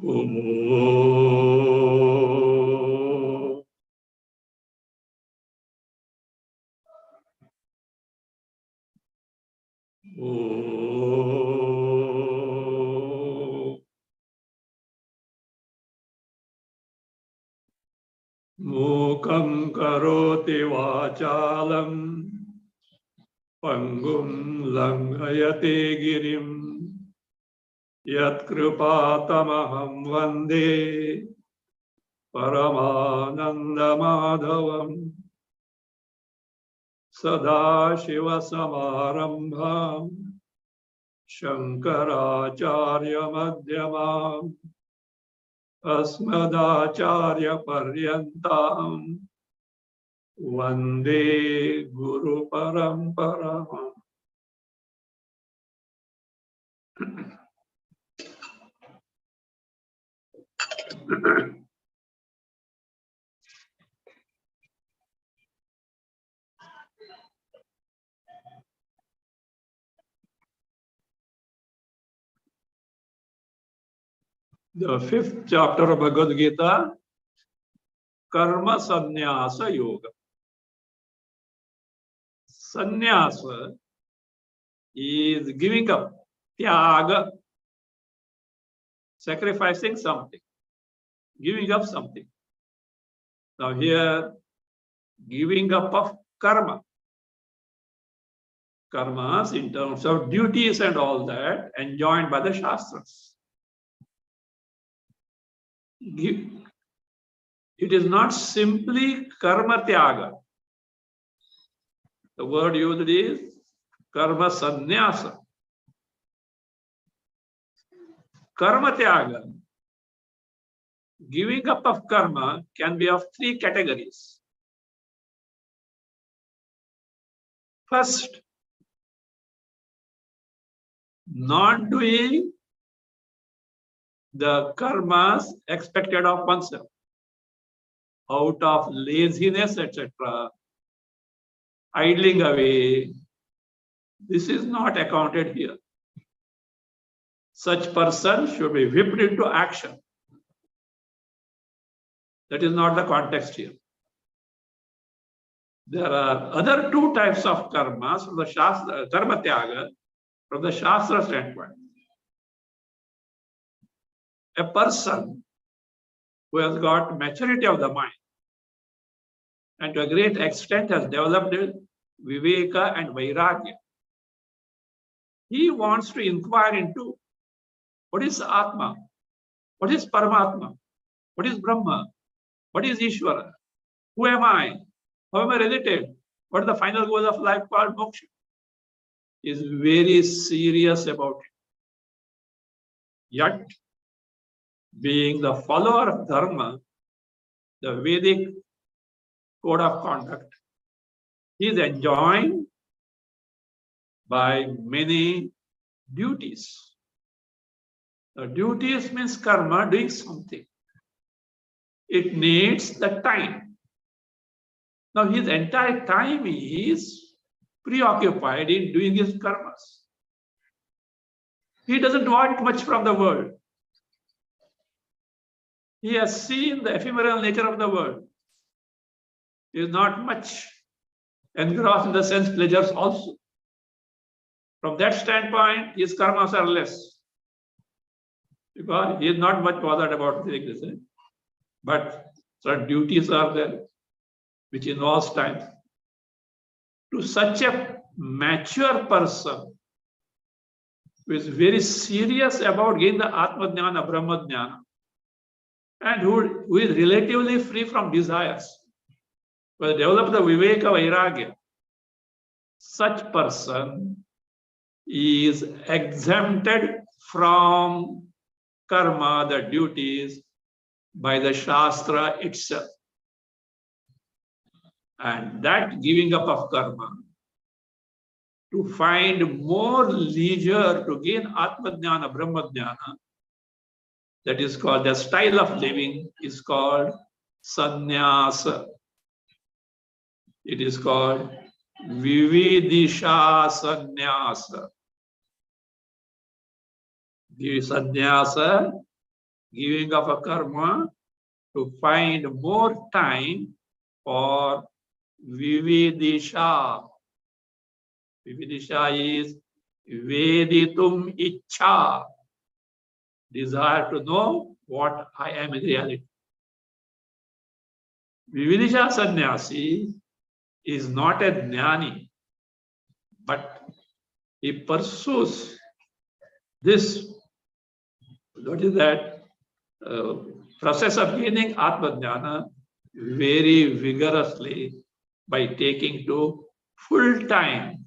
Mukam karoti vachalam pangum langhayate girim yat kripatamaham vande paramananda madhavam sada shiva samarambham shankaracharya madhyamam asmadacharya paryantam Vande Guru Paramparam. The 5th chapter of Bhagavad Gita, Karma Sannyasa Yoga. Sannyasa is giving up, tyaga, sacrificing something, giving up something. Now here, giving up of karma. Karmas in terms of duties and all that enjoined by the Shastras. It is not simply karma tyaga. The word used is karma sannyasa. Karma tyaga, giving up of karma, can be of 3 categories. First, not doing the karmas expected of oneself out of laziness, etc., idling away. This is not accounted here. Such person should be whipped into action. That is not the context here. There are other 2 types of karmas from the Shastra, karma tyaga, from the Shastra standpoint. A person who has got maturity of the mind and to a great extent has developed viveka and vairagya. He wants to inquire into what is Atma, what is Paramatma, what is Brahma, what is Ishvara, who am I, how am I related, what is the final goal of life called moksha. He is very serious about it. Yet, being the follower of dharma, the Vedic code of conduct, he is enjoined by many duties. The duties means karma, doing something. It needs the time. Now his entire time is preoccupied in doing his karmas. He doesn't want much from the world. He has seen the ephemeral nature of the world. He is not much engrossed in the sense pleasures also. From that standpoint, his karmas are less. Because he is not much bothered about this. But certain duties are there, which involves time. To such a mature person who is very serious about getting the Atma Jnana, Brahma Jnana, and who is relatively free from desires, will develop the Viveka Vairagya, such person is exempted from karma, the duties, by the Shastra itself. And that giving up of karma, to find more leisure to gain Atma Jnana, Brahma Jnana, that is called the style of living, is called sannyasa. It is called vividisha sannyasa. The sannyasa giving up a karma to find more time for vividisha. Vividisha is veditum ichha, desire to know what I am in reality. Vividisha sannyasi is not a jnani, but he pursues this, what is that, process of gaining Atma Jnana very vigorously by taking to full time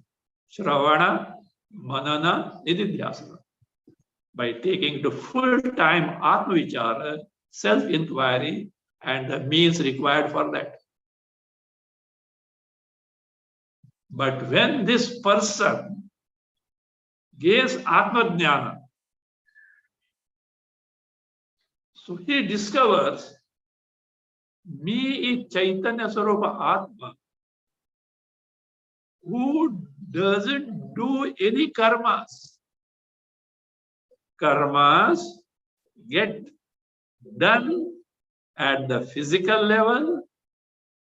Shravana, Manana, Nididhyasana. By taking to full time Atma Vichara, self inquiry, and the means required for that. But when this person gains Atma Jnana, so he discovers me is Chaitanya Sarupa Atma, who doesn't do any karmas. Karmas get done at the physical level,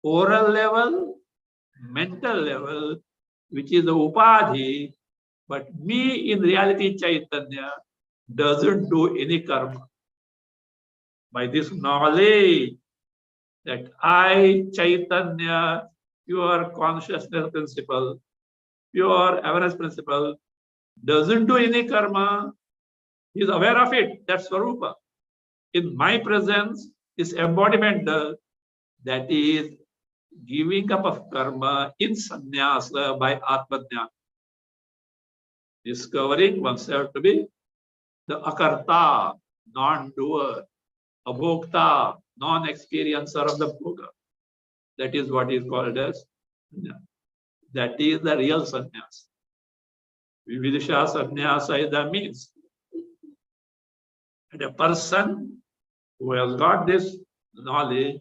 oral level, mental level, which is the upadhi, but me in reality Chaitanya doesn't do any karma. By this knowledge that I Chaitanya, pure consciousness principle, pure awareness principle, doesn't do any karma, he is aware of it, that's Swarupa. In my presence, this embodiment does, that is giving up of karma in sannyasa by Atmajnana. Discovering oneself to be the akarta, non-doer, abhokta, non-experiencer of the bhoga. That is what is called as sannyasa. That is the real sannyasa. Vividisha sannyasa is the means. And a person who has got this knowledge,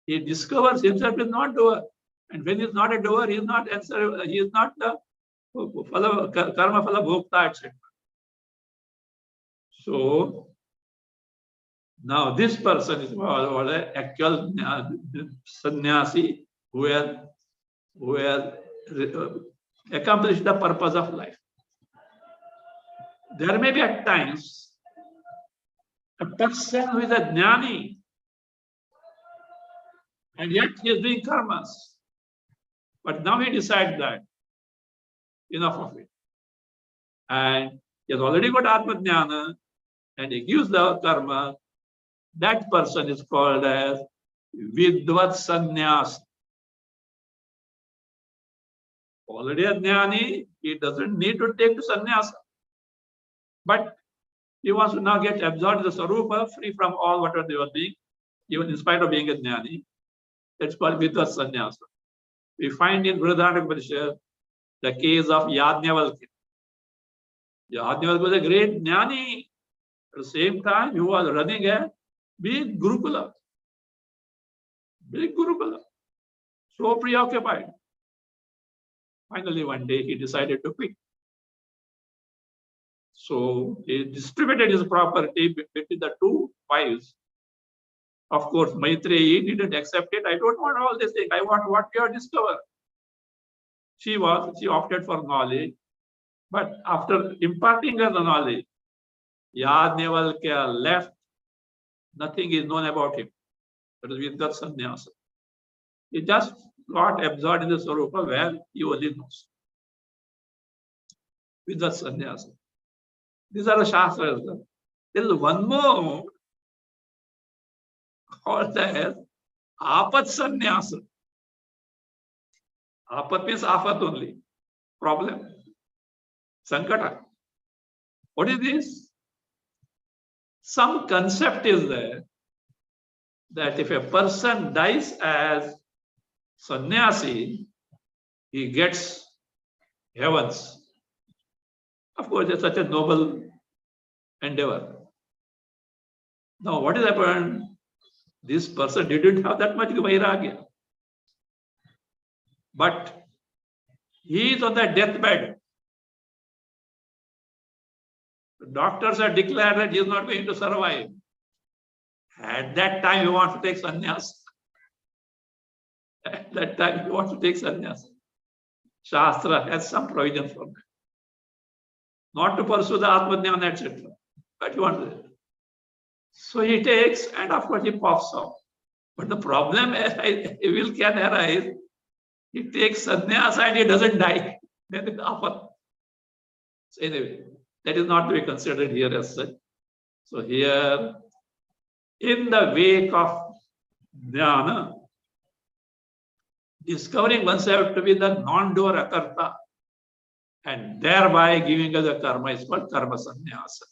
he discovers himself is not doer. And when he is not a doer, he is not answer, he is not the karma phala bhokta, etc. So now this person is an actual sannyasi who has accomplished the purpose of life. There may be at times a person who is a jnani, and yet he is doing karmas. But now he decides that enough of it. And he has already got Atma Jnana, and he gives the karma. That person is called as Vidvat Sannyas. Already a jnani, he doesn't need to take the sannyasa. But he wants to now get absorbed in the Sarupa, free from all whatever they were being, even in spite of being a jnani. That's called Vidvat Sannyasa. We find in Brihadaranyaka the case of Yajnavalkya. Yajnavalkya was a great jnani. At the same time, he was running a big Gurukula. Big Gurukula. So preoccupied. Finally, one day he decided to quit. So he distributed his property between the two wives. Of course, Maitreyi didn't accept it. I don't want all this thing. I want what you have discovered. She opted for knowledge. But after imparting her the knowledge, Yajnavalkya left. Nothing is known about him. That is Vidvat Sannyasa. He just got absorbed in the Swarupa where he only knows. Vidvat Sannyasa. These are the Shastras. There is one more called as Apat Sannyasa. Apat means Afat only. Problem. Sankata. What is this? Some concept is there that if a person dies as sannyasi, he gets heavens. Of course, it's such a noble endeavor. Now, what has happened? This person didn't have that much vairagya. But he is on the deathbed. The doctors have declared that he is not going to survive. At that time, you want to take sannyas. At that time, you want to take sannyas. Shastra has some provision for that. Not to pursue the Atmajnana, etc. But you want to. So he takes, and of course he pops off. But the problem will can arise. He takes sannyas and he doesn't die. Then it's often. So anyway, that is not to be considered here as such. So here, in the wake of jnana, discovering oneself to be the non-doer akarta, and thereby giving us the karma is called karma sannyasa.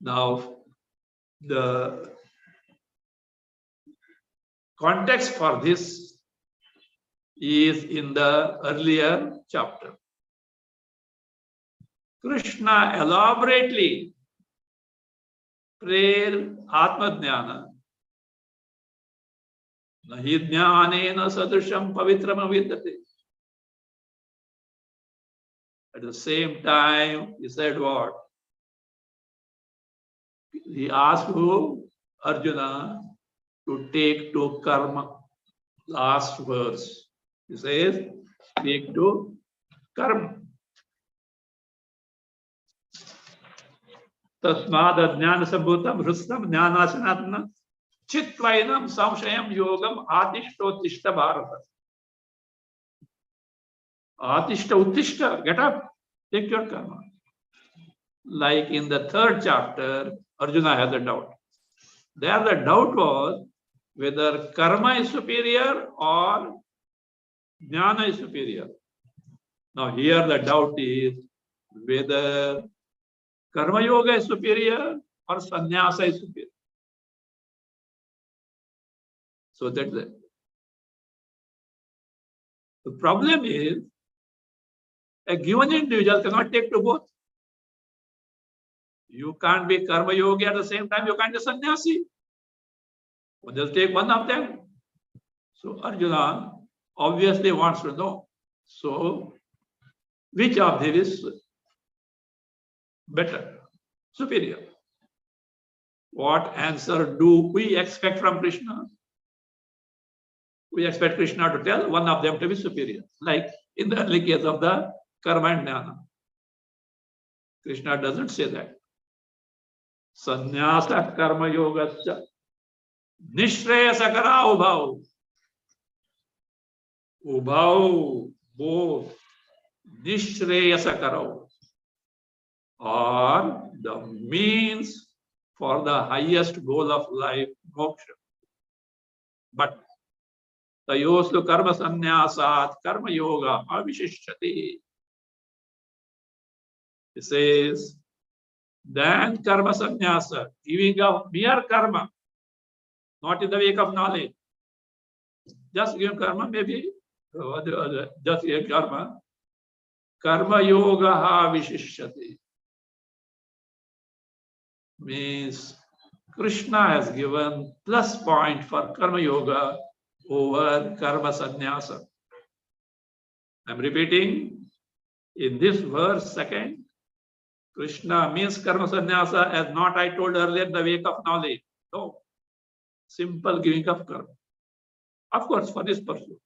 Now, the context for this is in the earlier chapter. Krishna elaborately prayed Atmajnana. Nahi jnanena sadrisham pavitram avidyate. At the same time, he said what? He asked who? Arjuna to take to karma. Last verse. He says, take to karma. Tasmad jnana sabhutam hrustam jnanasanatana chitvainam samshayam yogam atishta bharata. Atishta uttishta, get up, take your karma. Like in the third chapter, Arjuna has a doubt. There the doubt was whether karma is superior or jnana is superior. Now here the doubt is whether karma yoga is superior or sannyasa is superior. So that's it. The problem is a given individual cannot take to both. You can't be karma yogi at the same time, you can't be sannyasi. Just take one of them. So Arjuna obviously wants to know. So which of them is better, superior? What answer do we expect from Krishna? We expect Krishna to tell one of them to be superior, like in the early case of the karma and jnana. Krishna doesn't say that. Sannyasa karma yogasya nishreyasa kara ubhau. Ubhau, both. Nishreyasa kara. Or the means for the highest goal of life, moksha. But tayostu karma sannyasat karma yoga avishishyati. It says, then karma sannyasa, giving up mere karma, not in the wake of knowledge. Just give karma, maybe just give karma. Karma yoga avishishyati. Means Krishna has given plus point for karma yoga over karma sannyasa. I'm repeating in this verse second. Krishna means karma sannyasa as not I told earlier the wake of knowledge. No. Simple giving of karma. Of course, for this pursuit.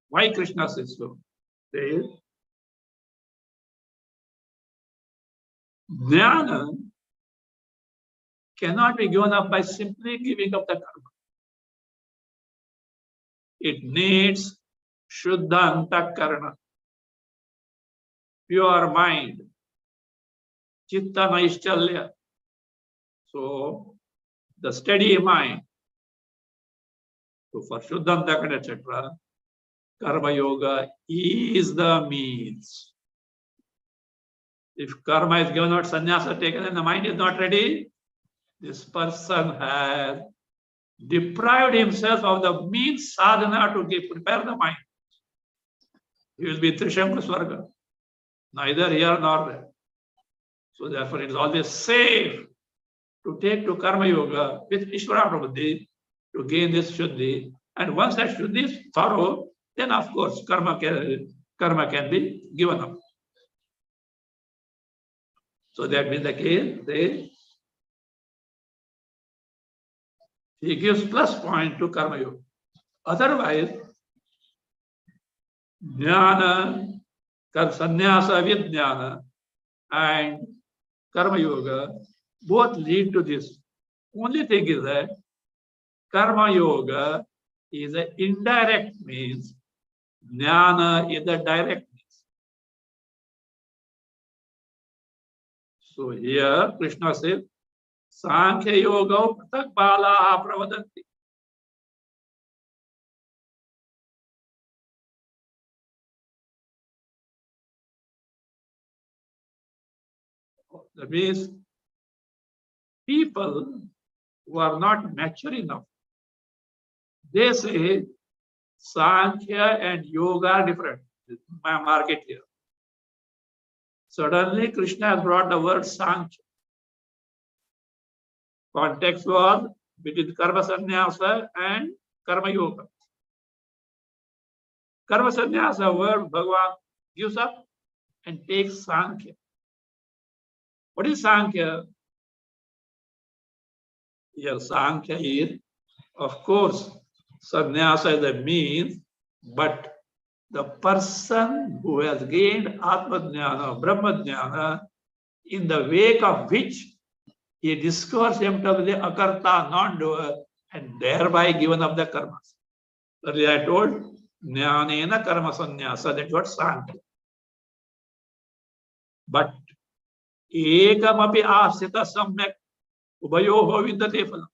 Why Krishna says so? Says, jnana cannot be given up by simply giving up the karma. It needs shuddha antakarana, pure mind, chitta naishchalya. So the steady mind. So for shuddha antakarana, etc., karma yoga is the means. If karma is given out, sannyasa taken, and the mind is not ready, this person has deprived himself of the means sadhana to prepare the mind. He will be Trishanku Swarga, neither here nor there. So therefore, it is always safe to take to karma yoga with Ishvara Prabhupada to gain this shuddhi. And once that shuddhi is thorough, then of course karma can be given up. So that being the case, he gives plus point to Karma Yoga. Otherwise, Jnana, Sannyasa with Jnana and Karma Yoga both lead to this. Only thing is that Karma Yoga is an indirect means, Jnana is a direct means. So here Krishna says, Sankhya Yoga Pratak Balaha Pravadanti. That means people who are not mature enough, they say Sankhya and Yoga are different. My market here. Suddenly Krishna has brought the word Sankhya. Context was between Karma Sannyasa and Karma Yoga. Karma Sannyasa word Bhagavad gives up and takes Sankhya. What is Sankhya? Here Sankhya is, of course, Sannyasa is a means, but the person who has gained Atma-jnana, Brahma-jnana, in the wake of which he discovers himself to be the akarta, non-doer, and thereby given up the karmas. Earlier I told, jnanena karma sannyasa, that's what Sankhya. But ekamapi asita samyak ubayoho vidyate phalam.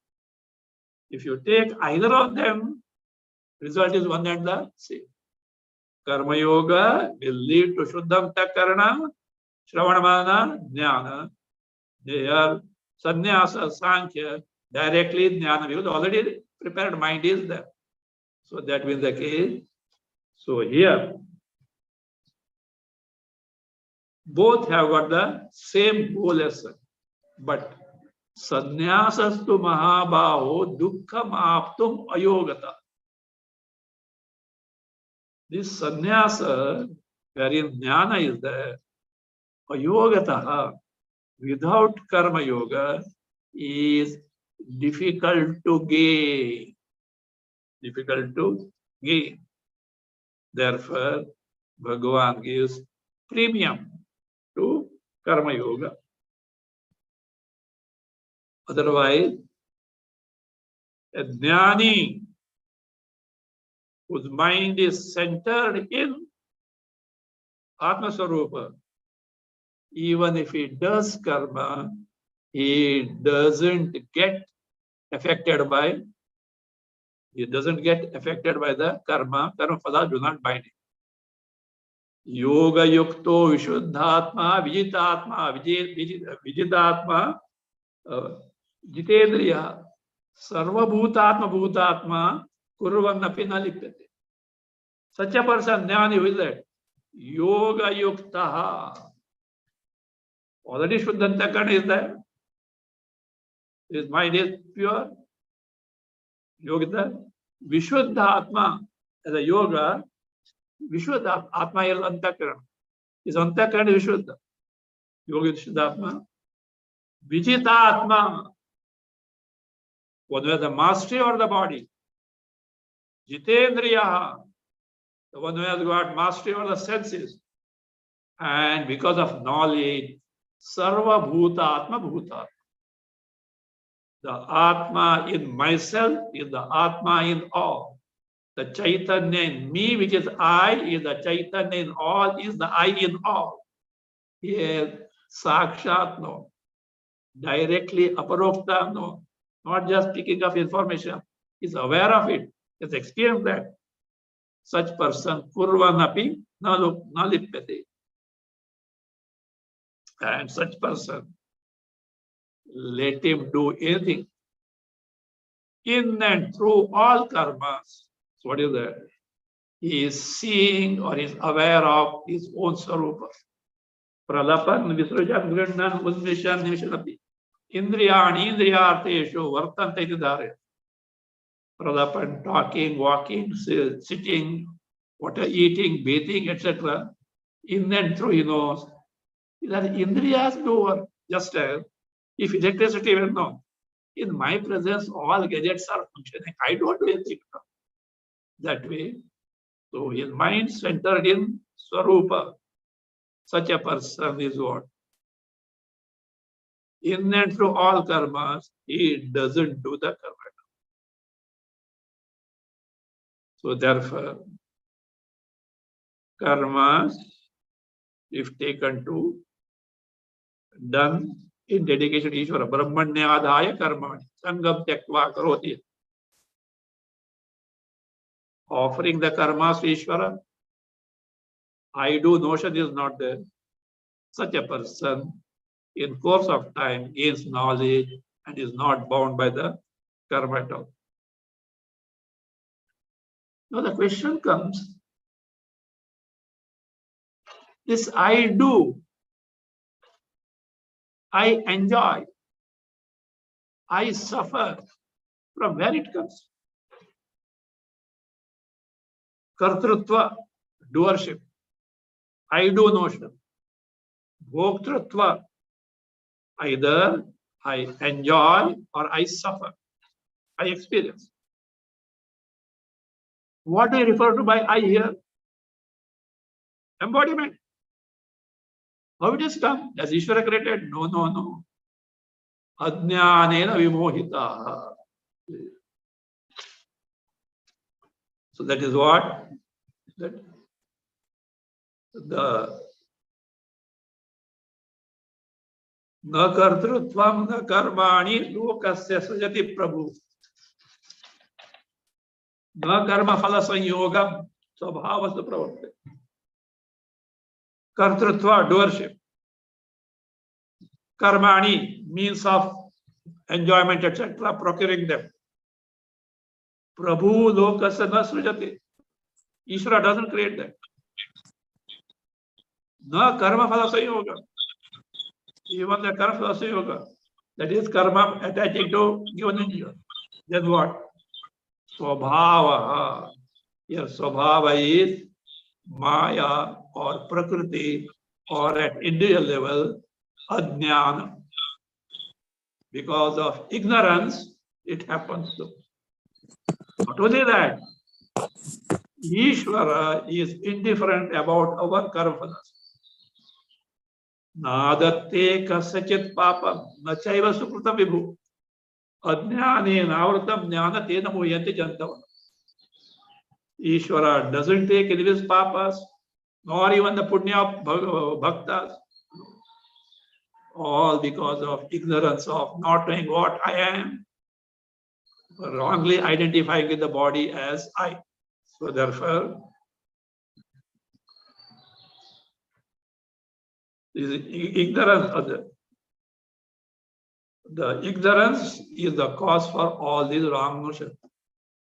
If you take either of them, result is one and the same. Karma Yoga will lead to Shuddham Takarana, Shravanamana, Jnana. They are Sannyasa, Sankhya, directly Jnana, because already prepared mind is there. So that will be the case. So here, both have got the same goal as such. But Sannyasastu Mahabaho Dukkham Aptum Ayogata. This sannyasa, wherein jnana is there, ayogataha, without karma yoga, is difficult to gain. Difficult to gain. Therefore, Bhagavan gives premium to karma yoga. Otherwise, a jnani whose mind is centered in Atma Swarupa, even if he does karma, he doesn't get affected by the karma. Karma phala do not bind him. Yoga yukto vishuddhatma vijitatma vijitatma jitendriya sarva bhutatma bhutatma kurvannapi na lipyate. Such a person, jnani, who is that? Yoga yuktaha. Already Shuddhantakarana is there. His mind is pure. Yoga, Vishuddha Atma, as a yoga, Vishuddha Atma is Antakarana. His Antakarana is Vishuddha. Yoga is Vishuddha Atma. Vijita Atma, one who has the mastery over the body. Jitendriya, the one who has got mastery over the senses. And because of knowledge, Sarva Bhuta Atma Bhuta. The Atma in myself is the Atma in all. The Chaitanya in me, which is I, is the Chaitanya in all, is the I in all. Here, Sakshat no. Directly Aparokta no. Not just picking up information. Is aware of it. Is experienced that. Such person, Kurvanapi na lipyate. And such person, let him do anything. In and through all karmas. So what is that? He is seeing or is aware of his own sarupa. Pralapan, Visrajan, Grandan, Udmishan, Nimishanapi. Indriyani, Indriyarteshu, Vartanta Idare. Pralapan, talking, walking, sitting, eating, bathing, etc. In and through he knows. That Indriyas do work, just as if electricity will know. in my presence, all gadgets are functioning. I don't do anything that way. So his mind centered in Swarupa. Such a person is what? In and through all karmas, he doesn't do the karma. So therefore, karmas, if taken to, done in dedication to Ishvara, Brahmanyadhaya karmani, sangam tyaktva karoti. Offering the karmas to Ishvara, I do notion is not there. Such a person, in course of time, gains knowledge and is not bound by the karma at all. Now the question comes, this I do, I enjoy, I suffer, from where it comes? Kartrutva, doership. I do notion. Bhoktrutva, either I enjoy or I suffer, I experience. What do you refer to by I here? Embodiment. How it has come? Has Ishvara created? No, no, no. Ajnanena vimohita. So that is what? That the na kartrutvam na karmani lokasya sujati prabhu. Na karma phala sanyogam svabhavasya pravartate. Kartrutva, doership. Karmani, means of enjoyment, etc., procuring them. Prabhu lokasya na sujati. Ishvara doesn't create that. Na karma phala sanyogam. Even the karma phala sanyoga, that is karma attaching to given individual. Then what? Swabhava. Here swabhava is Maya or Prakriti or at individual level, Ajnana. Because of ignorance, it happens so. Not only that, Ishvara is indifferent about our karma. Nadatte kasachit papam nachaiva sukruta vibhu ajnane navratam jnana tena muhyante jantava. Ishvara doesn't take any of his papas, nor even the punya of bhaktas, all because of ignorance of not knowing what I am, wrongly identifying with the body as I. So therefore, ignorance of the ignorance is the cause for all these wrong notions.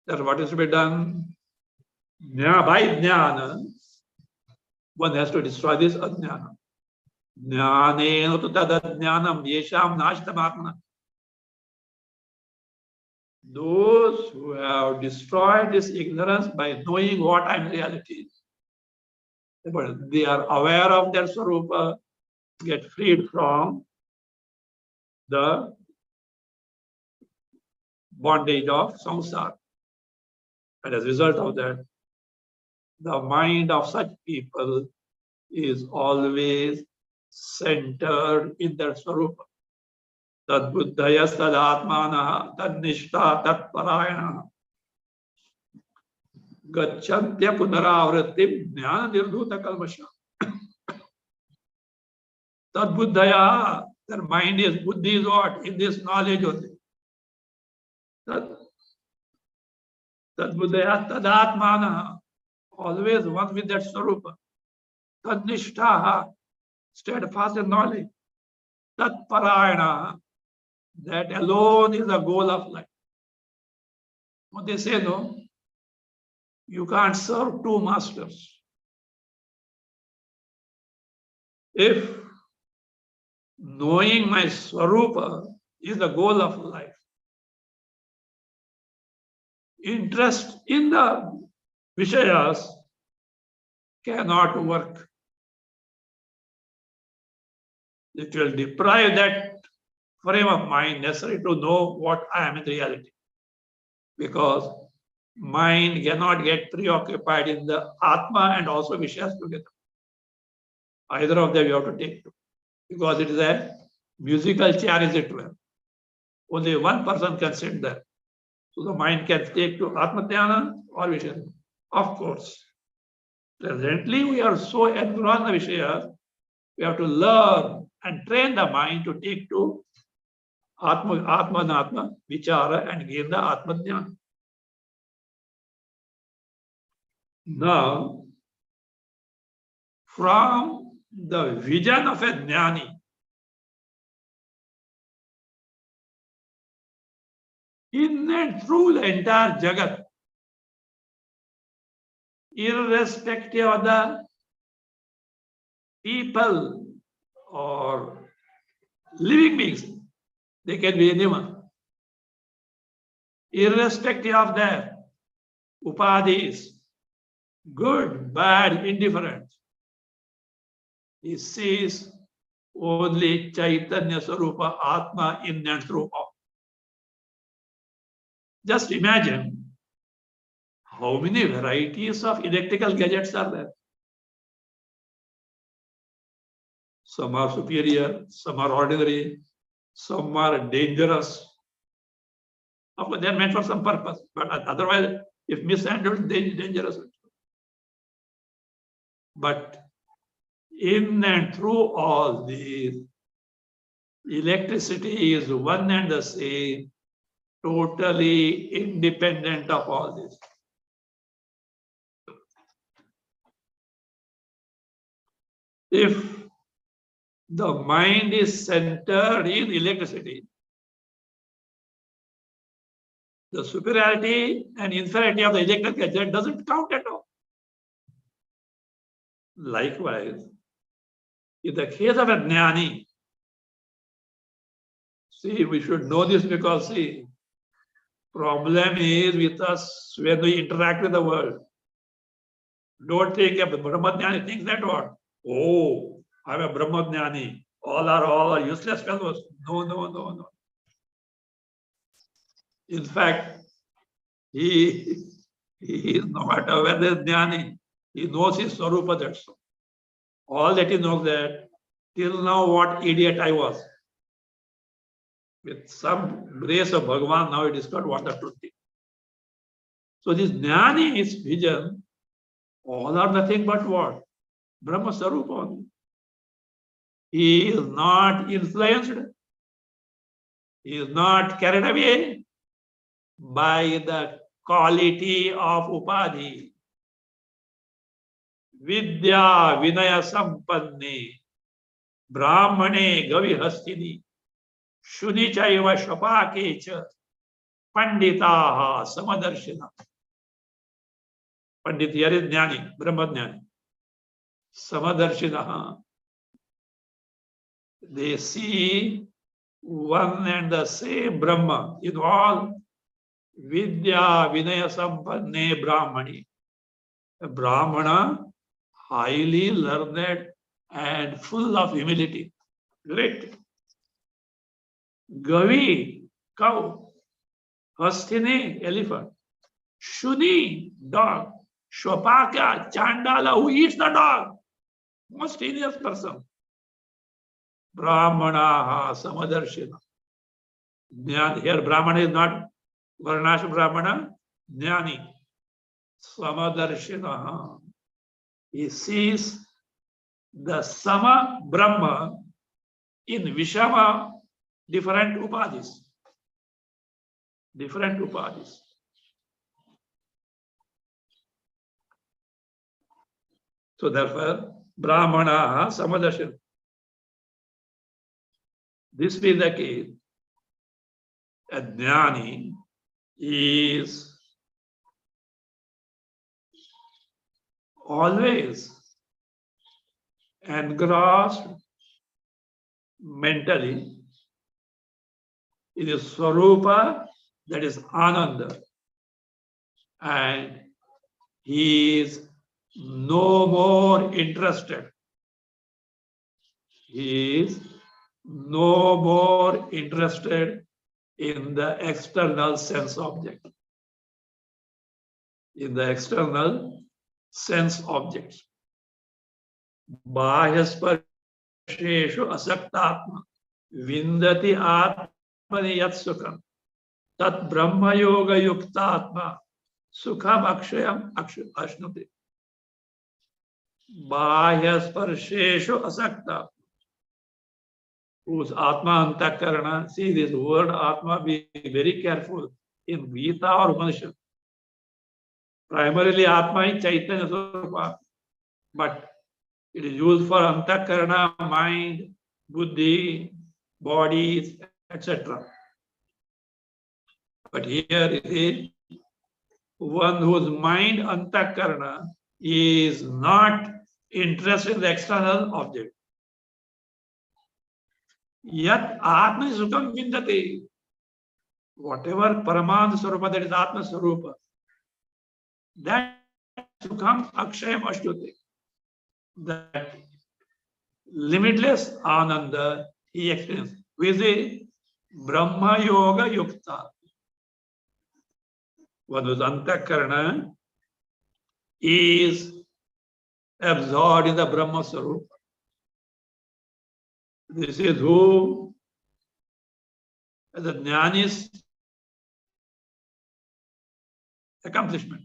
That's what is to be done. By jnana, one has to destroy this ajnana. Jnanena tu tad ajnanam yesham nashtam atmana. Those who have destroyed this ignorance by knowing what I am reality, but they are aware of their swarupa, get freed from the bondage of samsara. And as a result of that, the mind of such people is always centered in their swarupa. Tad buddhayas tad atmana tad nishta tad parayana gacchantya punaravritim jnana nirdhuta kalmasha. Tad buddhaya, their mind is, buddhi is what? In this knowledge only. Tad buddhaya tad atmana, always one with that swarupa. Tad nishtaha, steadfast in knowledge. Tat parayana, that alone is the goal of life. What they say, no, you can't serve two masters. If knowing my swarupa is the goal of life, interest in the vishayas cannot work. It will deprive that frame of mind necessary to know what I am in reality. Because mind cannot get preoccupied in the Atma and also Vishayas together. Either of them you have to take to. Because it is a musical chair, as it were. Only one person can sit there. So the mind can take to Atma Dhyana or Vishayas. Of course. Presently, we are so engrossed in the Vishayas, we have to learn and train the mind to take to Atma Anatma, Vichara, and gain the Atma Jnana. Now, from the vision of a Jnani, in and through the entire Jagat, irrespective of the people or living beings, they can be anyone, irrespective of their upadhis, good, bad, indifferent. He sees only Chaitanya Sarupa Atma in and through all. Just imagine how many varieties of electrical gadgets are there. Some are superior, some are ordinary, some are dangerous. Of course, they are meant for some purpose, but otherwise, if mishandled, they are dangerous. But in and through all these, electricity is one and the same, totally independent of all this. If the mind is centered in electricity, the superiority and inferiority of the electrical gadget doesn't count at all. Likewise, in the case of a jnani, see, we should know this because, see, problem is with us when we interact with the world. Don't think a Brahmajnani thinks that what? Oh, I'm a Brahmajnani. All are useless fellows. No. In fact, he is not aware that Jnani. He knows his Swarupa, that's all. All that he knows that till now what idiot I was. With some grace of Bhagavan, now he discovered what the truth is. So this Jnani is vision, all are nothing but what? Brahma Sarupa. He is not influenced. He is not carried away by the quality of upadhi. Vidya Vinaya Sampanne Brahmane Gavi Hastini Shunichaiva Shapakecha Panditaha Samadarshina. Pandit here is Jnani, Brahmajnani. Samadarshina. They see one and the same Brahma in all. Vidya Vinaya Sampanne Brahmani. A Brahmana, highly learned and full of humility. Great. Gavi, cow. Hastini, elephant. Shuni, dog. Shopaka, Chandala, who eats the dog. Most heinous person. Brahmana, Samadarshina. Here, Brahmana is not Varnashram Brahmana, Jnani. Samadarshina. He sees the Sama Brahma in Vishama, different upadhis. Different upadhis. So therefore, Brahmana, Samadarshina. This being the case, a Jnani is always engrossed mentally in a Swarupa, that is Ananda, and he is no more interested. He is no more interested in the external sense object. In the external sense objects. Bahyasparsheshu asaktatma vindati atmani yat sukham tat brahma yoga yuktatma sukham akshayam ashnati. Bahyasparsheshu asaktatma, whose Atma Antakarana, see this word Atma, be very careful in Gita or Upanishad. Primarily Atma is Chaitanya Swarupa, but it is used for Antakarana, mind, buddhi, bodies, etc. But here it is one whose mind Antakarana is not interested in the external object. Yat Atma Sukham Vindati. Whatever Paramanta Swarupa, that is Atma Swarupa, that Sukham Akshayam Ashtuti. That limitless Ananda he experienced with the Brahma Yoga Yukta. One whose Antakarana is absorbed in the Brahma Swarupa. This is who the Jnani's accomplishment.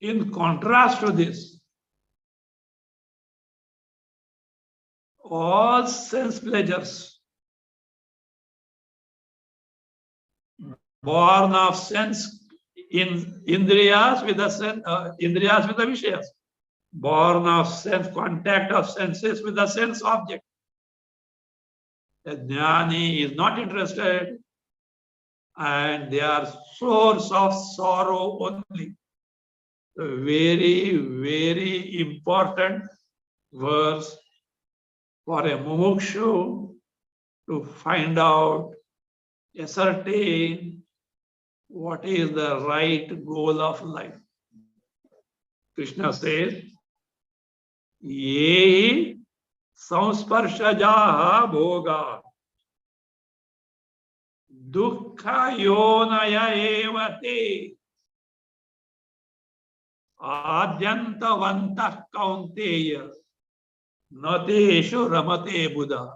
In contrast to this, all sense pleasures born of sense in Indriyas with the Indriyas with the Vishayas, born of sense contact of senses with the sense object. The Jnani is not interested, and they are source of sorrow only. A very, very important verse for a mumukshu to find out, ascertain what is the right goal of life. Krishna says, Ye samsparshajaha bhoga dukkha yonaya evate adyantavantah kaunteya nateshu ramate buddha.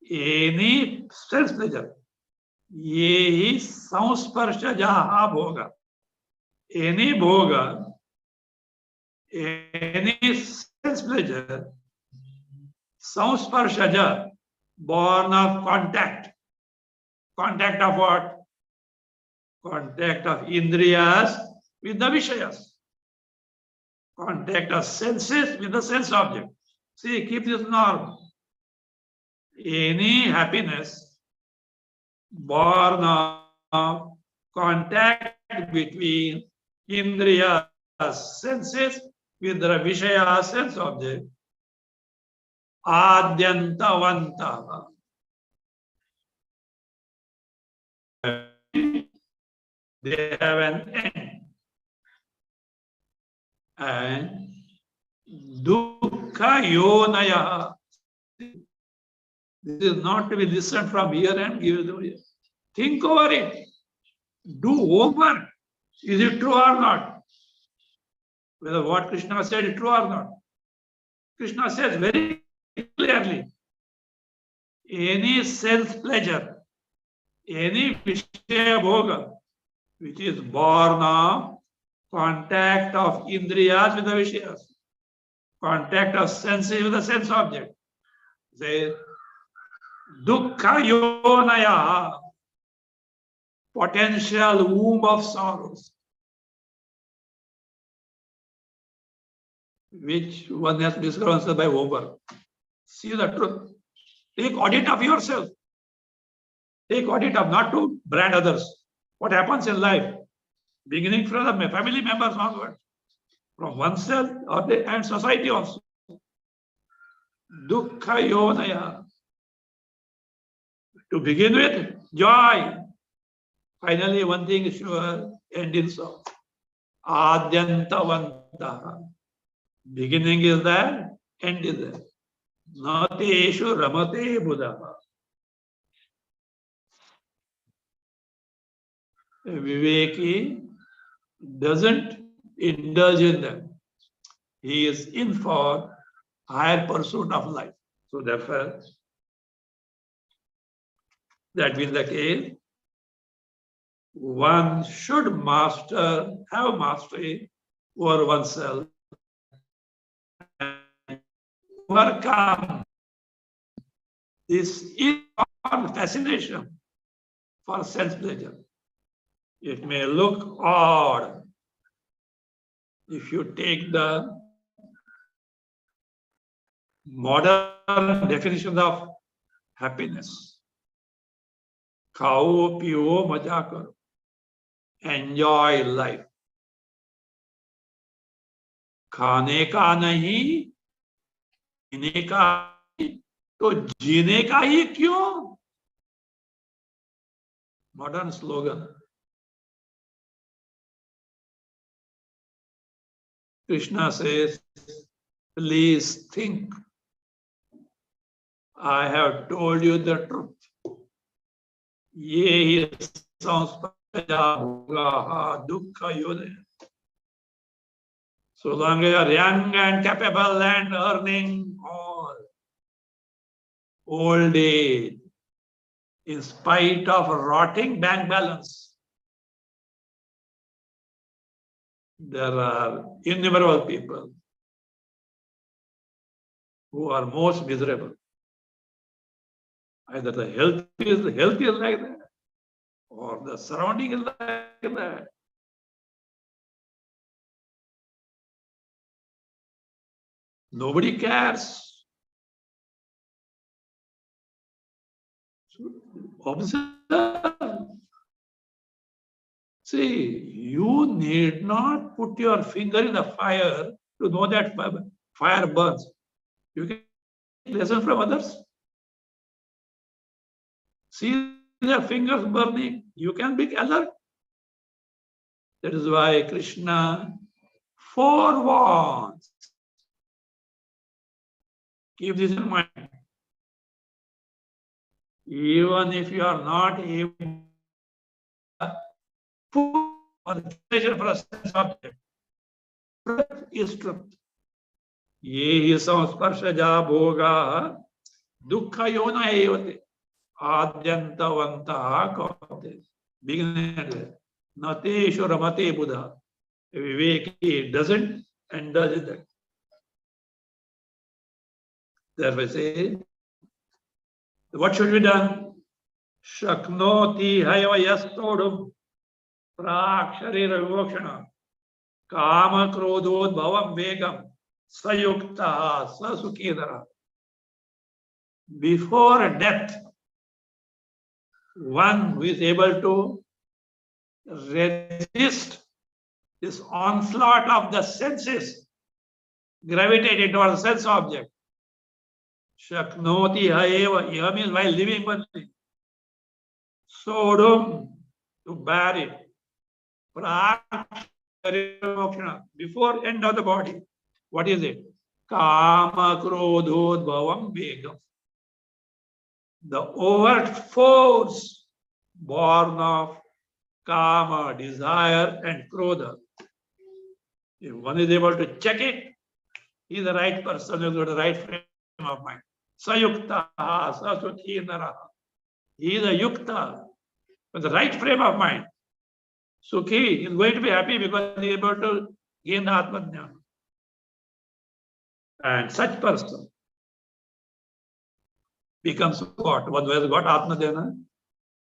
Any sense pleasure, ye samsparshajaha bhoga, any bhoga, any sense pleasure, samsparshaja, born of contact. Contact of what? Contact of indriyas with the vishayas. Contact of senses with the sense object. See, keep this norm. Any happiness born of contact between indriyas, senses with the vishaya, sense object, adyantavanta. They have an end. And dukkha yonaya. This is not to be listened from here and given over here. Think over it. Do over. Is it true or not? Whether what Krishna said is true or not. Krishna says very clearly, any sense pleasure, any vishaya bhoga, which is born of contact of indriyas with the vishayas, contact of senses with the sense object, says, dukkha yonaya, potential womb of sorrows, which one has to discover by over. See the truth. Take audit of yourself. Take audit of, not to brand others. What happens in life, beginning from the family members onward, from oneself and society also. Dukkha yonaya. To begin with, joy. Finally, one thing is sure, end in sorrow. Adyantavanta. Beginning is there, end is there. Nateshu ramate Buddha. A Viveki doesn't indulge in them. He is in for higher pursuit of life. So therefore, that being the case, one should have mastery over oneself, and overcome this fascination for sense pleasure. It may look odd if you take the modern definition of happiness. Khao, piyo, maja karo. Enjoy life. खाने का नहीं, पीने का नहीं, तो जीने का ही क्यों? Modern slogan. Krishna says, please think. I have told you the truth. Ye hi samspaya bhoga dukkha yone. So long as you are young and capable and earning all old age, in spite of rotting bank balance, there are innumerable people who are most miserable. Either the health is like that, or the surrounding is like that. Nobody cares. Observe. See, you need not put your finger in the fire to know that fire burns. You can take lessons from others. See their fingers burning, you can be alert. That is why Krishna forewarns. Keep this in mind. Even if you are not able to put pleasure for a sense object, truth is truth. Ye hi samsparshaja bhoga dukkha yona evate adyantavanta kaute. Beginning nateshu ramate Buddha. A Viveki doesn't indulge in that. Therefore say, what should be done? Shaknoti hayva yastodum praksharira vivokshana kama krodod bhavam vegam sayukta sasukidara. Before death, one who is able to resist this onslaught of the senses, gravitated towards the sense object. Shaknoti hayeva, iha means while living only. Sodom, to bear it. Before end of the body. What is it? Kama krodod bhavam vegam. The overt force born of kama, desire, and krodha. If one is able to check it, he is the right person, he has got the right frame of mind. Sayukta, sasukhi nara. He is a yukta, with the right frame of mind. Sukhi is going to be happy because he is able to gain the Atmajnana. And such person becomes what? One who has got Atmajnana.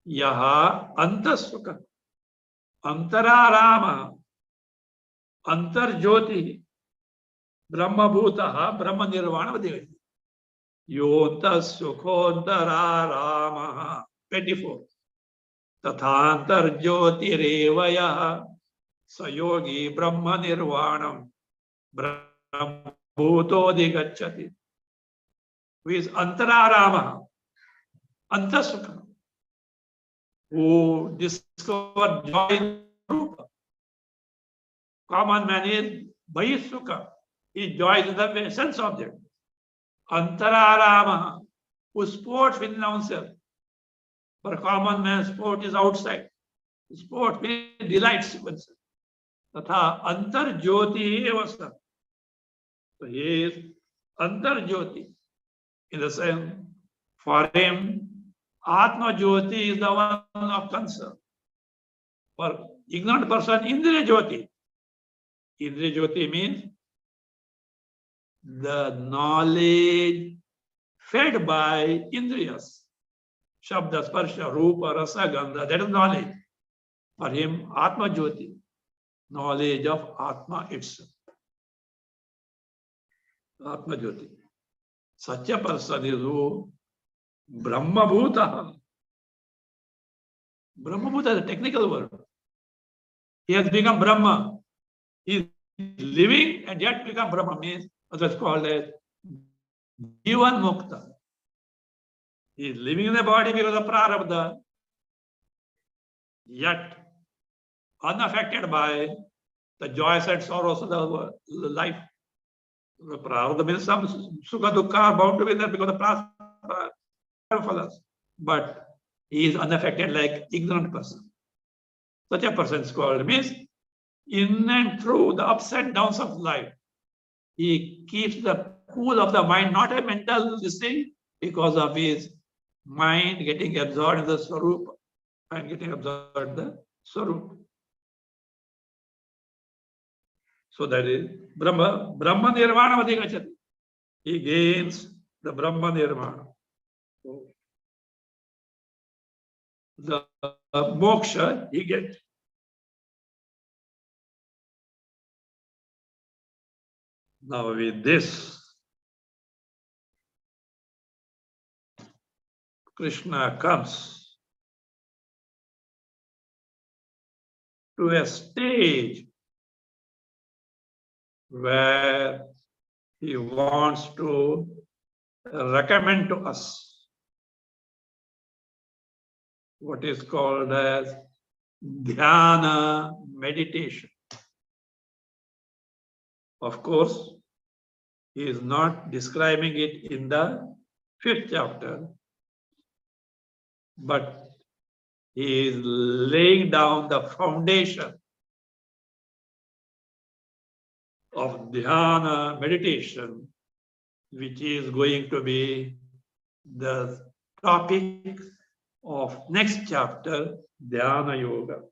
Yaha antasukha. Antararama. Antarjyoti. Brahmabhutaha. Brahma nirvana devati. Yontas sukhontara 24. Tathantar jyotirevaya sayogi brahma nirvanam brahmabhuto digacchati. Who is antararama, antasukha, who discovered joy in Rupa. Common man is Bahisuka, he enjoys the sense object. Antararama, who sports within oneself. For common man, sport is outside. Sport means delights oneself. Tatha antarjyoti eva sa. So he is antarjyoti. In the sense, for him, Atma Jyoti is the one of concern. For ignorant person, Indriya Jyoti. Indriya Jyoti means the knowledge fed by Indriyas. Shabda, Sparsha, Rupa, Rasa, Gandha, that is knowledge. For him, Atma Jyoti, knowledge of Atma itself. Atma Jyoti. Such a person is who Brahma Bhuta. Brahma Bhuta is a technical word. He has become Brahma. He is living and yet become Brahma means what is called as Jivan Mukta. He is living in the body because of Prarabdha, yet unaffected by the joys and sorrows of the life. The Prarabdha means some Sukha Dukkha are bound to be there because of Prarabdha. But he is unaffected like ignorant person. Such a person is called means in and through the ups and downs of life. He keeps the cool of the mind, not a mental thing, because of his mind getting absorbed in the Swarup and getting absorbed in the Swarup. So that is Brahma Nirvana Vadhigachati. He gains the Brahma Nirvana. The moksha he gets. Now with this, Krishna comes to a stage where he wants to recommend to us what is called as dhyana meditation. Of course, he is not describing it in the 5th chapter, but he is laying down the foundation of dhyana meditation, which is going to be the topic of next chapter, Dhyana Yoga.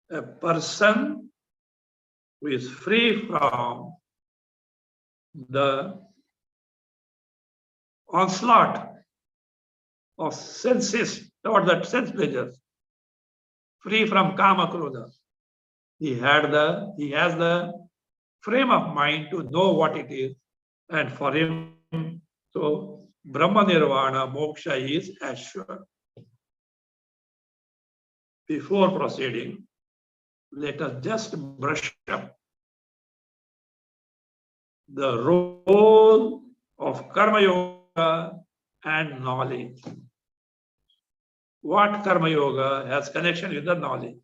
A person who is free from the onslaught of senses toward the sense pleasures, free from kama krodha. He has the frame of mind to know what it is, and for him, so Brahma Nirvana, moksha is assured. Before proceeding, let us just brush up the role of Karma Yoga and knowledge. What Karma Yoga has connection with the knowledge?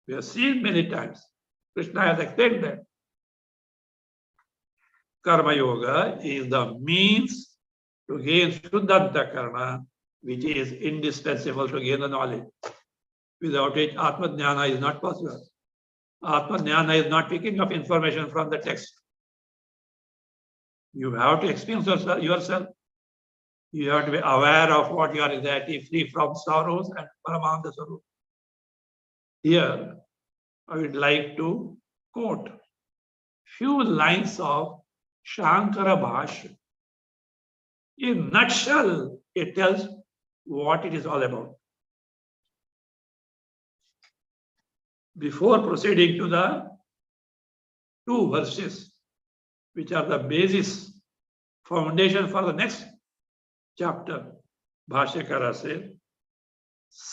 We have seen many times. Krishna has explained that. Karma Yoga is the means to gain Shuddhanta Karma, which is indispensable to gain the knowledge. Without which Atma Jnana is not possible. Atma Jnana is not picking up information from the text. You have to experience yourself. You have to be aware of what you are exactly, free from sorrows and Paramahanda Swarup. Here, I would like to quote few lines of Shankara Bhashya. In a nutshell, it tells what it is all about. Before proceeding to the 2 verses, which are the basis, foundation for the next chapter, Bhashyakara says,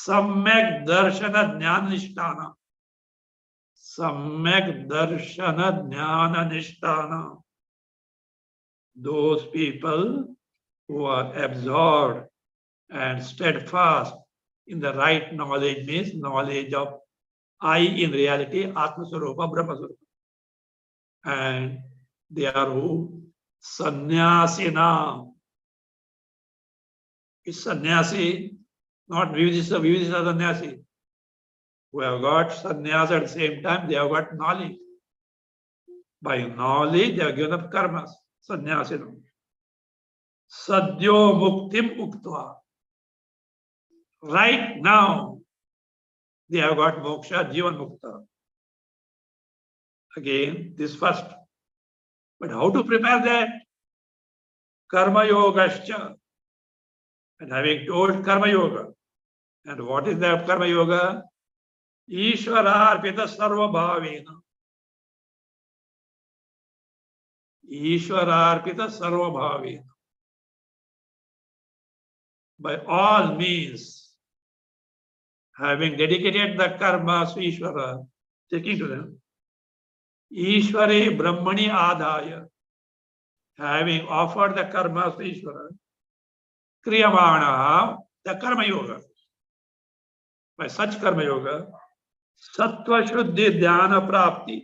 Samyak Darshana Jnana Nishtana. Samyak Darshana Jnana Nishtana. Those people who are absorbed and steadfast in the right knowledge means knowledge of I in reality, Atma Swarupa, Brahma Swarupa. And they are who? Sannyasina. It's sannyasi, not Vividisa. Vividisa sannyasi. Who have got sannyas at the same time, they have got knowledge. By knowledge, they have given up karmas. Sannyasina. Sadyo muktim uktva. Right now, they have got moksha, jivan mukta. Again, this first. But how to prepare that? Karma yogascha. And having told karma yoga. And what is that karma yoga? Ishwararpita sarva bhavena. Ishwararpita sarva bhavena. By all means, having dedicated the karma to Ishvara, taking to them, Ishvare Brahmani Adhaya, having offered the karma to Ishvara, Kriyamana, the karma yoga. By such karma yoga, Sattva Shuddhi Dhyana Prapti,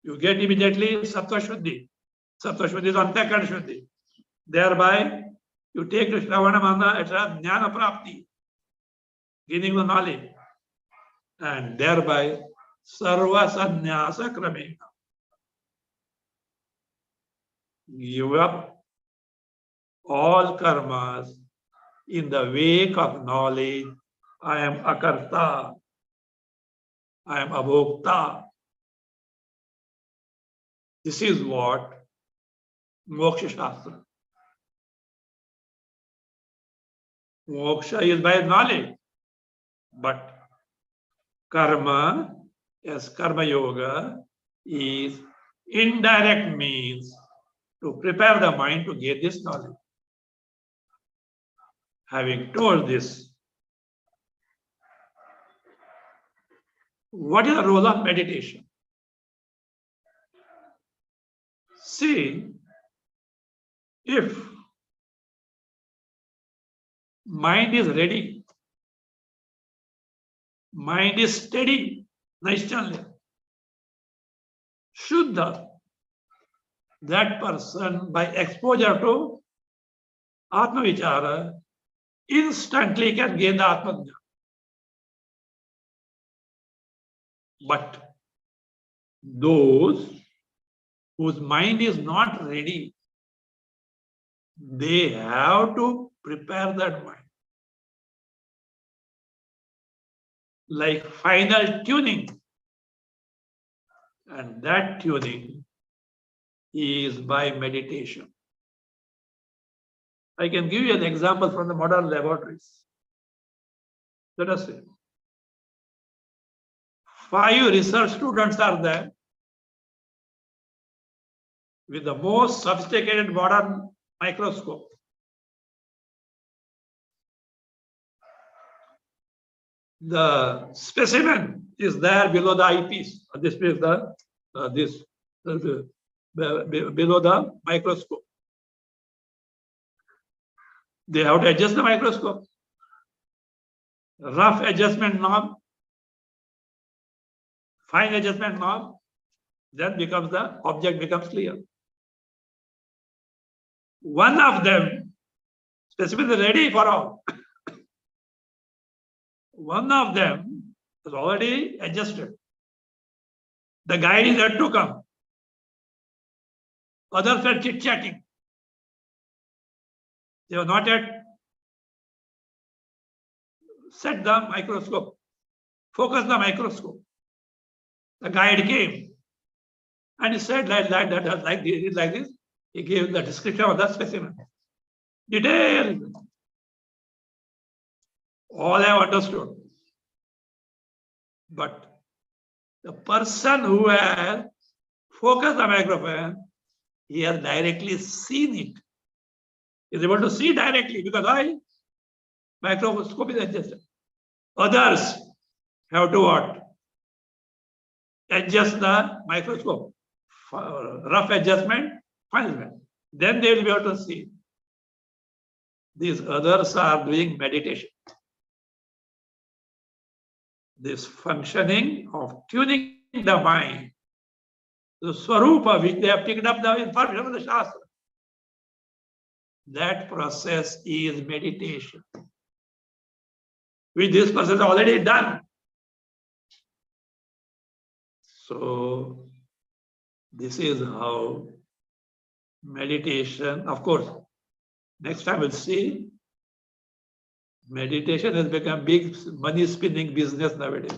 you get immediately Sattva Shuddhi. Sattva Shuddhi is Antakana Shuddhi. Thereby, you take the Shravana Mana, etc., Jnana Prapti, gaining the knowledge, and thereby Sarva Sannyasa Kramena. Give up all karmas in the wake of knowledge. I am Akarta, I am Abhokta. This is what Moksha Shastra. Moksha is by knowledge, but karma, as karma yoga, is indirect means to prepare the mind to get this knowledge. Having told this, what is the role of meditation? See, if mind is ready, mind is steady, Naishchalya, Shuddha, that person by exposure to Atma Vichara instantly can gain the Atma Jnana. But those whose mind is not ready, they have to prepare that mind. Like final tuning. And that tuning is by meditation. I can give you an example from the modern laboratories. Let us say, 5 research students are there with the most sophisticated modern microscope. The specimen is there below the eyepiece. This is below the microscope. They have to adjust the microscope. Rough adjustment knob, fine adjustment knob, then becomes the object becomes clear. One of them, specimen is ready for all. One of them is already adjusted. The guide is yet to come. Others are chit-chatting. They have not yet set the microscope, focus the microscope. The guide came and he said like this. He gave the description of the specimen. Detail. All I have understood. But the person who has focused the microphone, he has directly seen it. He is able to see directly because microscope is adjusted. Others have to what? Adjust the microscope. Rough adjustment, fine adjustment. Then they will be able to see. These others are doing meditation. this functioning of tuning the mind, the Swarupa, which they have picked up the information of the Shastra, that process is meditation, which this person has already done. So, this is how meditation, of course, next time we'll see, meditation has become big money spinning business nowadays.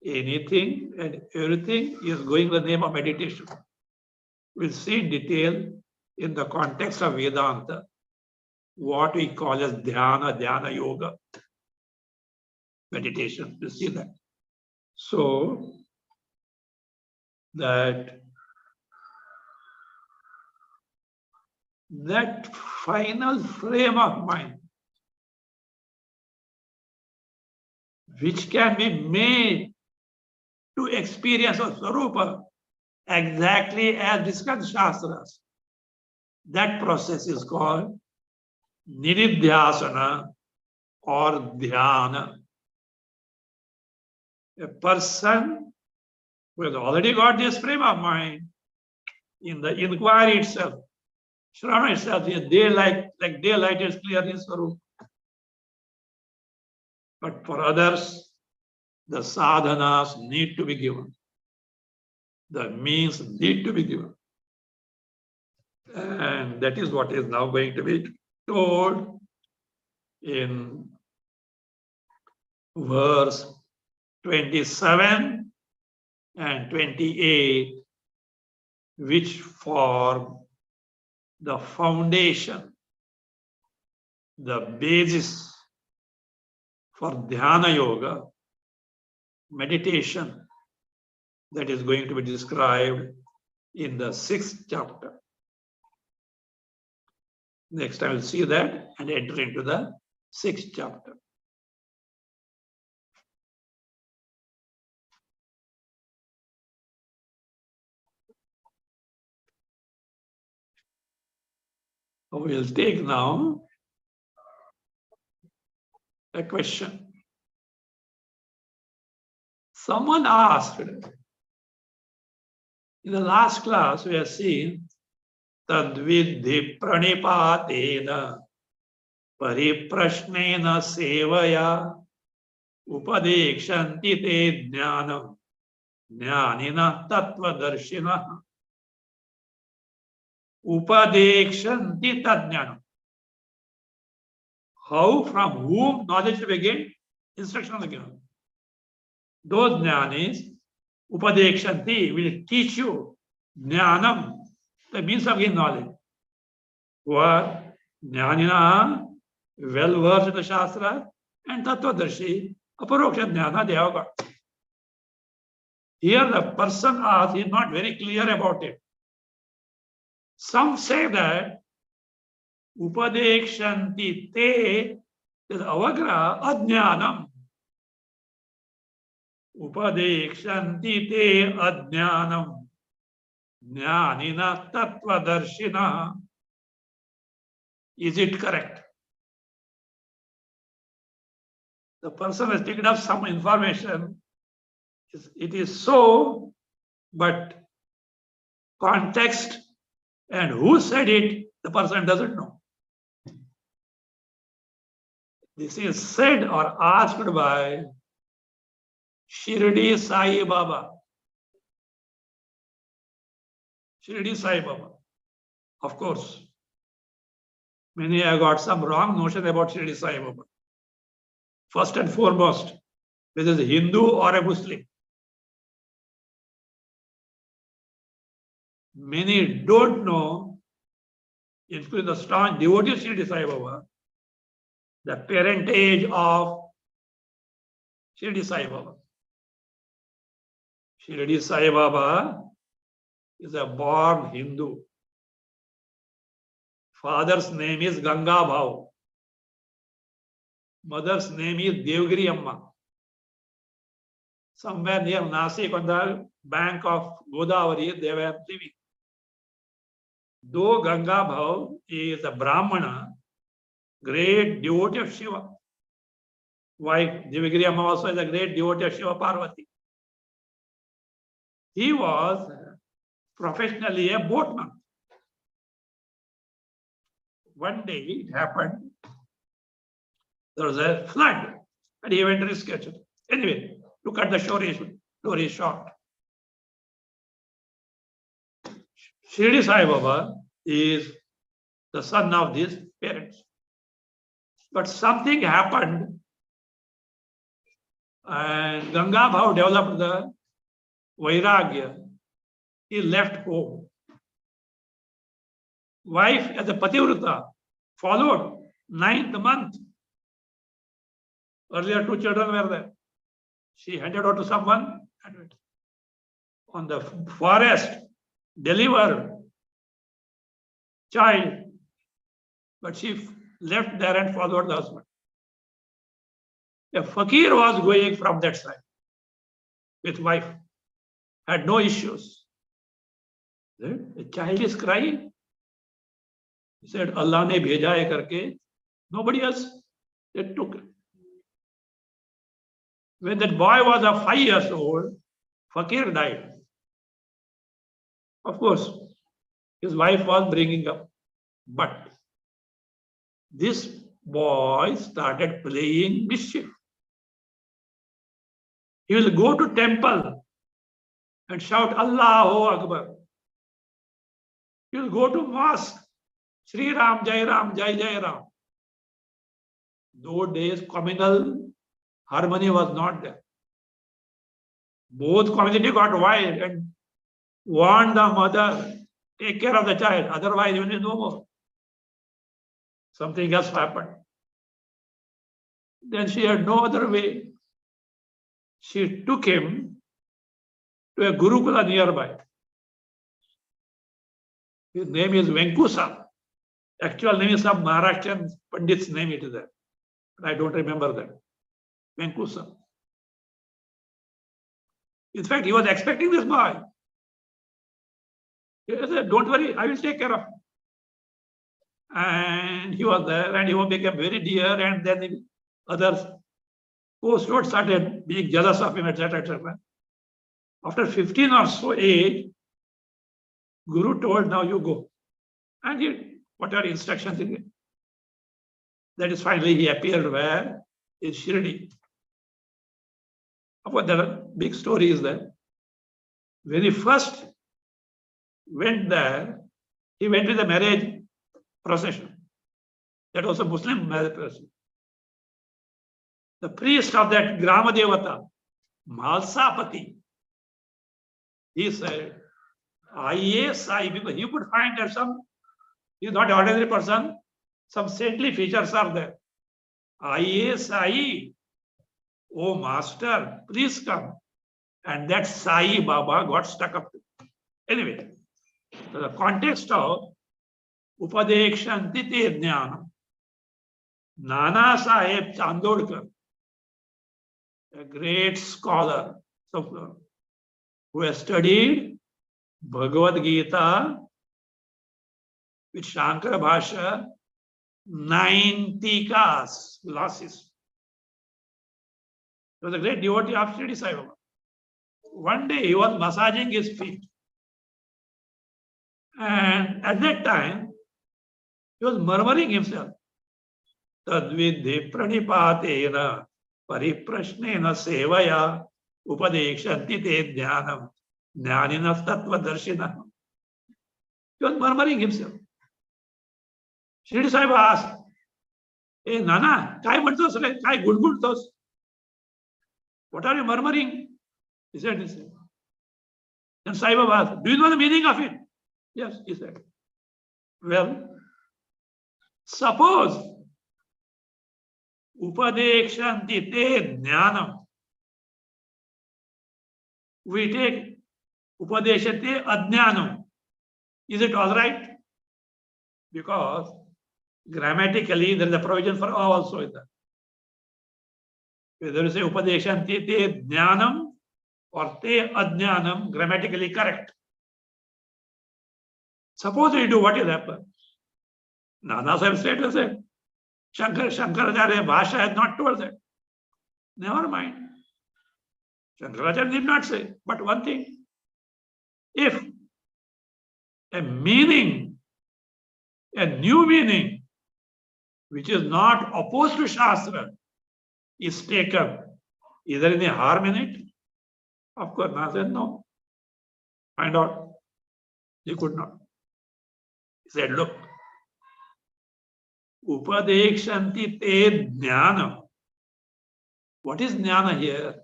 Anything and everything is going in the name of meditation. We'll see in detail in the context of Vedanta what we call as dhyana yoga, meditation. We'll see that. So that final frame of mind, which can be made to experience of Swarupa exactly as discussed Shastras, that process is called Nididhyasana or Dhyana. A person who has already got this frame of mind, in the inquiry itself, Shravana itself is daylight, like daylight is clear in Swarupa. But for others, the sadhanas need to be given. The means need to be given. And that is what is now going to be told in verse 27 and 28, which form the foundation, the basis for dhyana yoga, meditation, that is going to be described in the 6th chapter. Next time we'll see that and enter into the 6th chapter. We'll take now a question. Someone asked, in the last class we have seen tadvidhi pranipatena pariprashnena sevaya upadekshanti te jnanam jnanina tattvadarshina upadekshanti tadjnanam. How, from whom knowledge to begin? Instruction of the given. Those jnanis, upadekshanti, will teach you jnanam, the means of gaining knowledge. Who are jnanina, well versed in the Shastra, and tattvadarshi, aparoksha jnana, they have got. Here the person asked is not very clear about it. Some say that upadekshanti te is avagra ajnanam. Upadekshanti te ajnanam jnanina tattvadarshina. Is it correct? The person has picked up some information. It is so, but context and who said it, the person doesn't know. This is said or asked by Shirdi Sai Baba. Shirdi Sai Baba. Of course, many have got some wrong notion about Shirdi Sai Baba. First and foremost, whether it's a Hindu or a Muslim. Many don't know, including the strong devotees of Shirdi Sai Baba, the parentage of Shirdi Sai Baba. Shirdi Sai Baba is a born Hindu. Father's name is Ganga Bhav. Mother's name is Devgiri Amma. Somewhere near Nasik on the bank of Godavari, they were living. Though Ganga Bhav is a Brahmana, great devotee of Shiva, wife, Divigiri Amma also is a great devotee of Shiva Parvati. He was professionally a boatman. One day it happened, there was a flood and he went to rescue it. Anyway, look at the story is short. Shirdi Sai Baba is the son of these parents. But something happened and Ganga Bhav developed the Vairagya. He left home. Wife as a Pativrata followed 9th month. Earlier 2 children were there. She handed over to someone and on the forest, delivered child. But she left there and followed the husband. A fakir was going from that side with wife, had no issues. The child is crying. He said, Allah ne bheja hai karke. Nobody else. They took it. When that boy was 5 years old, fakir died. Of course, his wife was bringing up. But this boy started playing mischief. He will go to temple and shout Allahu Akbar. He will go to mosque, Sri Ram, Jai Ram, Jai Jai Ram. Those days communal harmony was not there. Both community got wild and warned the mother, take care of the child, otherwise you will be no more. Something else happened. Then she had no other way. She took him to a Gurukula nearby. His name is Venkusa. Actual name is some Maharashtrian Pandit's name it is there. I don't remember that. Venkusa. In fact, he was expecting this boy. He said, don't worry, I will take care of him. And he was there and he became very dear, and then the others post-road started being jealous of him, etc., etc. After 15 or so age, Guru told, now you go. And he, whatever instructions he gave. That is finally he appeared where? In Shirdi. Of course, there are big stories there. When he first went there, he went with a marriage procession. That was a Muslim marriage procession. The priest of that Grama Devata, Malsapati, he said, Sai, because he could find that he is not an ordinary person, some saintly features are there. Sai, oh master, please come. And that Sai Baba got stuck up. Anyway, the context of Upadekshanti te Jnana, Nana Sahib Chandorkar, a great scholar who has studied Bhagavad Gita with Shankara Bhasha, 9 tikas, glosses. He was a great devotee of Shirdi Sai Baba. One day he was massaging his feet. And at that time, he was murmuring himself. Tadvidhi pranipatena pariprashnena sevaya upadekshanti te jnanam jnaninas tattva darshinam. He was murmuring himself. Shirdi Sai Baba asked, hey Nana, काय म्हणतोस रे? काय गुणगुणतोस? What are you murmuring? He said. Then Sai Baba asked, do you know the meaning of it? Yes, he said. Well, suppose Upadekshanti te jnanam. We take Upadeshate ajnanam. Is it all right? Because grammatically there is a provision for all also in that. Whether you say Upadeshanti te jnanam or te ajnanam, grammatically correct. Suppose you do, what will happen? Nana Sahib said, Shankaracharya Bhasha has not told that. Never mind. Shankaracharya did not say. But one thing, if a meaning, a new meaning, which is not opposed to Shastra, is taken, is there any harm in it? Of course, Maharaj said no. Find out. He could not. He said, look, Upadekshanti te jnana. What is jnana here?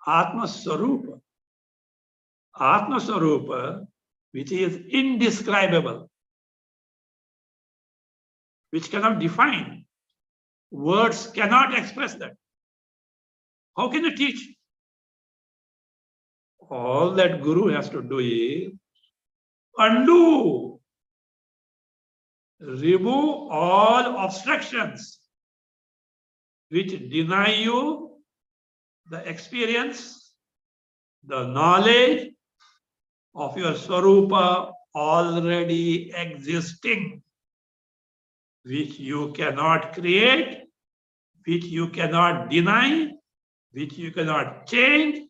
Atma Swarupa. Atma Swarupa, which is indescribable, which cannot define. Words cannot express that. How can you teach? All that Guru has to do is undo, remove all obstructions which deny you the experience, the knowledge of your Swarupa already existing, which you cannot create, which you cannot deny, which you cannot change,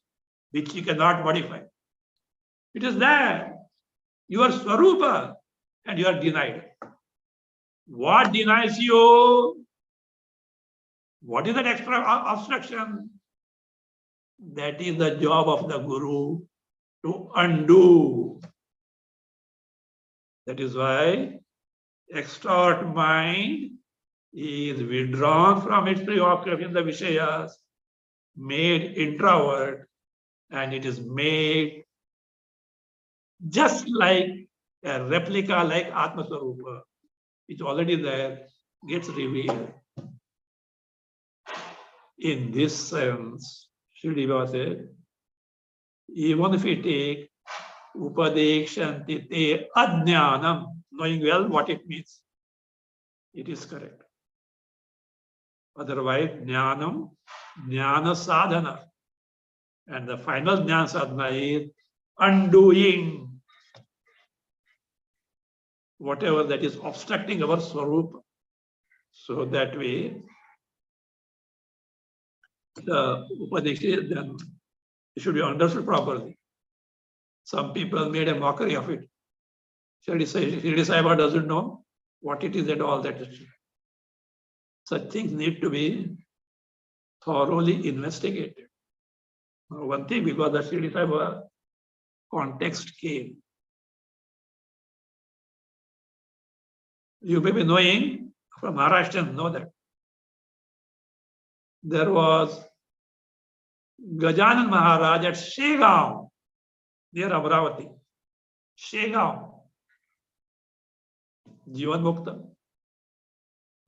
which you cannot modify. It is there. Your Swarupa, and you are denied. What denies you? What is that extra obstruction? That is the job of the Guru to undo. That is why extort mind is withdrawn from its preoccupation in the Vishayas, made introvert, and it is made just like a replica like Atma Swarupa. It's already there, gets revealed. In this sense, Shri Baba said, even if we take Upadekshanti te ajnanam, knowing well what it means, it is correct. Otherwise, jnanam, jnana sadhana. And the final jnana sadhana is undoing whatever that is obstructing our Swarupa. So that way, the Upadeksha then should be understood properly. Some people made a mockery of it. Shirdi Saiba doesn't know what it is at all. That is, such things need to be thoroughly investigated. One thing, because the Shirdi Saiba context came. You may be knowing, from Maharashtrians know that. There was Gajanan Maharaj at Shegaon, near Amravati. Shegaon. Jivan Mukta.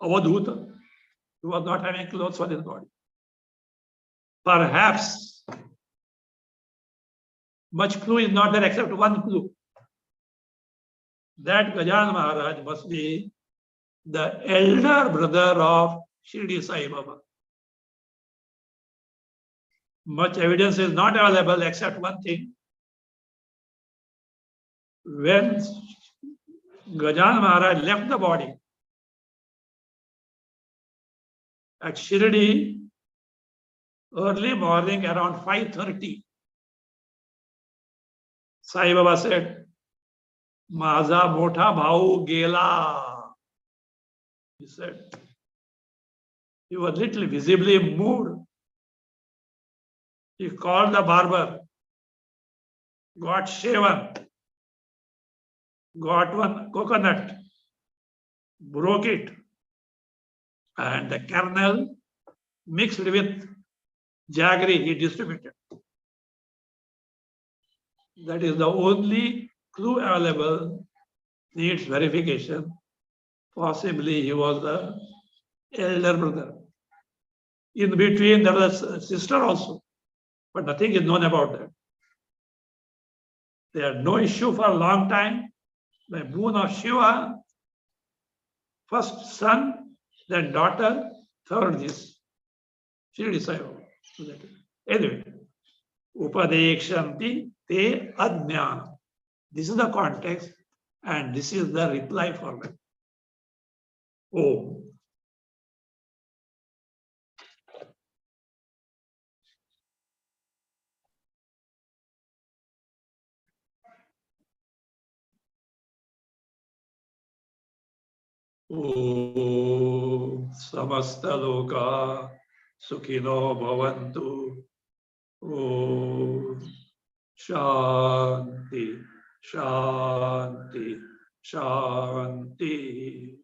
Avadhuta. He was not having clothes for his body. Perhaps much clue is not there except one clue. That Gajanan Maharaj must be the elder brother of Shirdi Sai Baba. Much evidence is not available except one thing. When Gajanan Maharaj left the body at Shirdi, early morning around 5:30, Sai Baba said, Maza motha bhau gela. He said, he was little visibly moved. He called the barber, got shaven, got one coconut, broke it, and the kernel mixed with jaggery he distributed. That is the only clue available, needs verification. Possibly he was the elder brother. In between there was a sister also, but nothing is known about that. They had no issue for a long time. By boon of Shiva, first son, then daughter, third this. Shirdi Sai Baba. Anyway, Upadekshanti te ajnana. This is the context, and this is the reply for that. Oh. Om Samasta Loka Sukhino Bhavantu. Om Shanti, Shanti, Shanti.